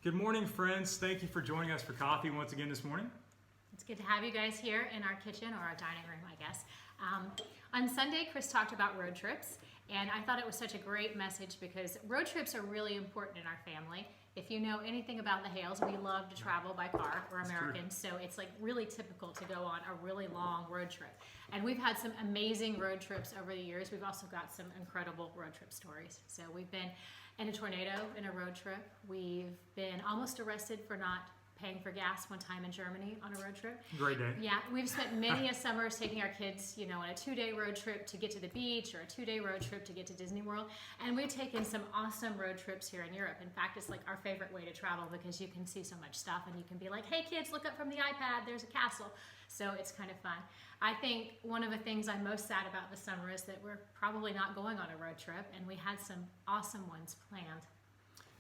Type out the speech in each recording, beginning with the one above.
Good morning, friends. Thank you for joining us for coffee once again this morning. It's good to have you guys here in our kitchen or our dining room, I guess. On Sunday, Chris talked about road trips, and I thought it was such a great message because road trips are really important in our family. If you know anything about the Hales, we love to travel by car. We're Americans, so it's like really typical to go on a really long road trip. And we've had some amazing road trips over the years. We've also got some incredible road trip stories. So we've been in a tornado in a road trip. We've been almost arrested for not paying for gas one time in Germany on a road trip. Great day. Yeah, we've spent many a summers taking our kids, on a 2-day road trip to get to the beach or a 2-day road trip to get to Disney World. And we've taken some awesome road trips here in Europe. In fact, it's like our favorite way to travel because you can see so much stuff and you can be like, hey kids, look up from the iPad, there's a castle. So it's kind of fun. I think one of the things I'm most sad about this summer is that we're probably not going on a road trip, and we had some awesome ones planned.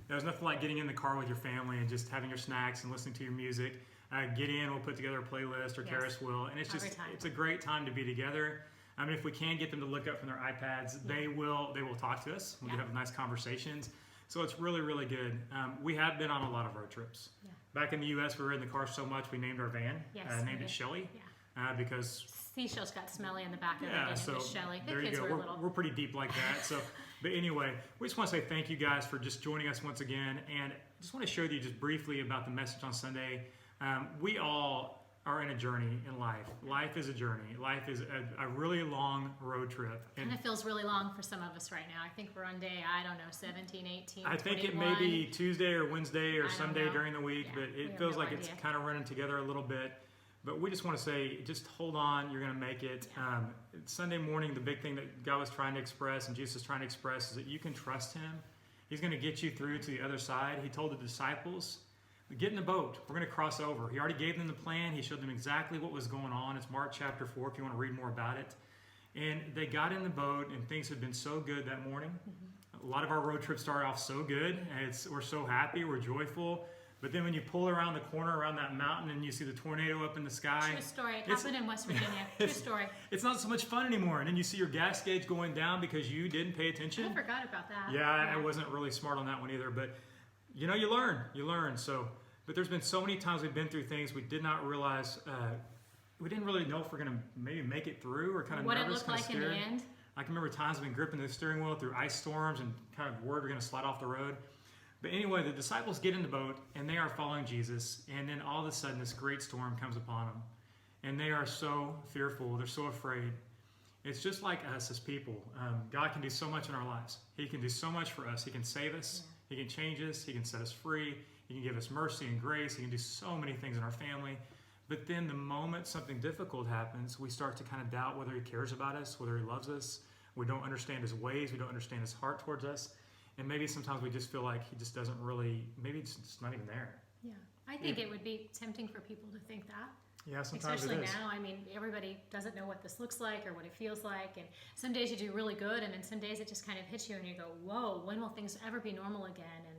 There's nothing like getting in the car with your family and just having your snacks and listening to your music. Get in, we'll put together a playlist or Karis will, and it's a great time to be together. I mean, if we can get them to look up from their iPads, they will talk to us. We can have nice conversations. So it's really, really good. We have been on a lot of road trips. Yeah. Back in the U.S., we were in the car so much we named our van, named it Shelly, because seashells got smelly in the back of it, and it was Shelly. There you go. We're pretty deep like that. So, but anyway, we just want to say thank you guys for just joining us once again, and just want to show you just briefly about the message on Sunday. We all are in a journey in life. Life is a journey. Life is a really long road trip. And it feels really long for some of us right now. I think we're on day, 17, 18, I think 21. it may be Tuesday or Wednesday or Sunday during the week, but it feels like it's kind of running together a little bit. But we just want to say, just hold on. You're going to make it. Sunday morning, the big thing that God was trying to express and Jesus is trying to express is that you can trust Him. He's going to get you through to the other side. He told the disciples, get in the boat. We're going to cross over. He already gave them the plan. He showed them exactly what was going on. It's Mark chapter 4 if you want to read more about it. And they got in the boat, and things had been so good that morning. Mm-hmm. A lot of our road trips start off so good. And we're so happy. We're joyful. But then when you pull around the corner, around that mountain, and you see the tornado up in the sky. True story. It happened in West Virginia. True story. It's not so much fun anymore. And then you see your gas gauge going down because you didn't pay attention. I forgot about that. Yeah, I wasn't really smart on that one either. But, you learn. So, but there's been so many times we've been through things we did not realize. We didn't really know if we're going to maybe make it through or kind of nervous, what it looked like scared. In the end. I can remember times I've been gripping the steering wheel through ice storms and kind of worried we're going to slide off the road. But anyway, the disciples get in the boat, and they are following Jesus, and then all of a sudden this great storm comes upon them. And they are so fearful. They're so afraid. It's just like us as people. God can do so much in our lives. He can do so much for us. He can save us. Yeah. He can change us. He can set us free. He can give us mercy and grace. He can do so many things in our family. But then the moment something difficult happens, we start to kind of doubt whether He cares about us, whether He loves us. We don't understand His ways. We don't understand His heart towards us. And maybe sometimes we just feel like He just doesn't really, maybe it's just not even there. Yeah, I think it would be tempting for people to think that. Yeah, sometimes especially it is. now. I mean, everybody doesn't know what this looks like or what it feels like. And some days you do really good, and then some days it just kind of hits you and you go, whoa, when will things ever be normal again? And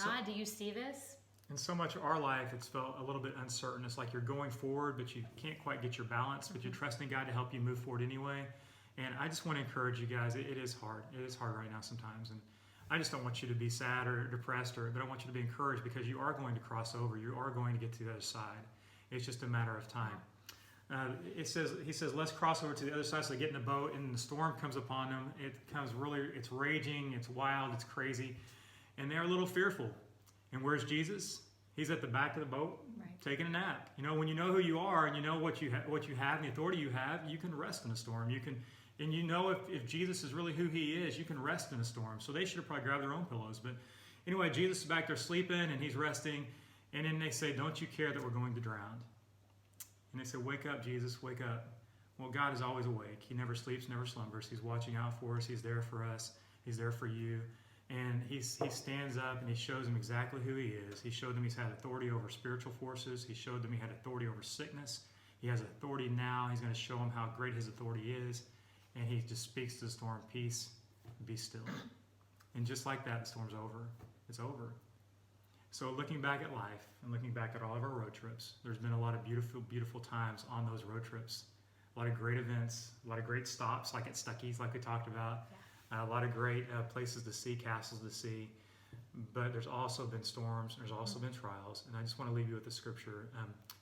God, do you see this? In so much of our life, it's felt a little bit uncertain. It's like you're going forward, but you can't quite get your balance, but you're trusting God to help you move forward anyway. And I just want to encourage you guys, it is hard. It is hard right now sometimes. And I just don't want you to be sad or depressed, but I want you to be encouraged because you are going to cross over. You are going to get to the other side. It's just a matter of time. He says, let's cross over to the other side. So they get in the boat, and the storm comes upon them. It's raging, it's wild, it's crazy. And they're a little fearful. And where's Jesus? He's at the back of the boat, taking a nap. When you know who you are and you know what you have and the authority you have, you can rest in a storm. And if Jesus is really who He is, you can rest in a storm. So they should have probably grabbed their own pillows. But anyway, Jesus is back there sleeping, and He's resting. And then they say, don't you care that we're going to drown? And they say, wake up, Jesus, wake up. Well, God is always awake. He never sleeps, never slumbers. He's watching out for us. He's there for us. He's there for you. And he stands up, and He shows them exactly who He is. He showed them He's had authority over spiritual forces. He showed them He had authority over sickness. He has authority now. He's going to show them how great His authority is. And He just speaks to the storm, peace, be still. And just like that, the storm's over. It's over. So looking back at life and looking back at all of our road trips, there's been a lot of beautiful, beautiful times on those road trips. A lot of great events, a lot of great stops, like at Stuckey's, like we talked about. Yeah. A lot of great places to see, castles to see. but there's also been storms, there's also been trials, and I just want to leave you with the scripture.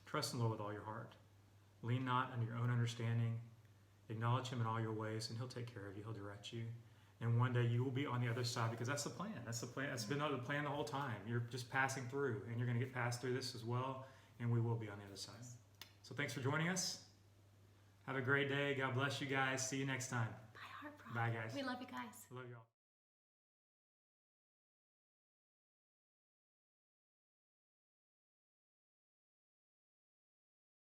Trust in the Lord with all your heart. Lean not on your own understanding. Acknowledge him in all your ways, and he'll take care of you. He'll direct you. And one day you will be on the other side, because that's the plan. That's the plan. That's been the plan the whole time. You're just passing through, and you're going to get passed through this as well, and we will be on the other side. So thanks for joining us. Have a great day. God bless you guys. See you next time. Bye, Heart Prague. Bye, guys. We love you guys. Love you all.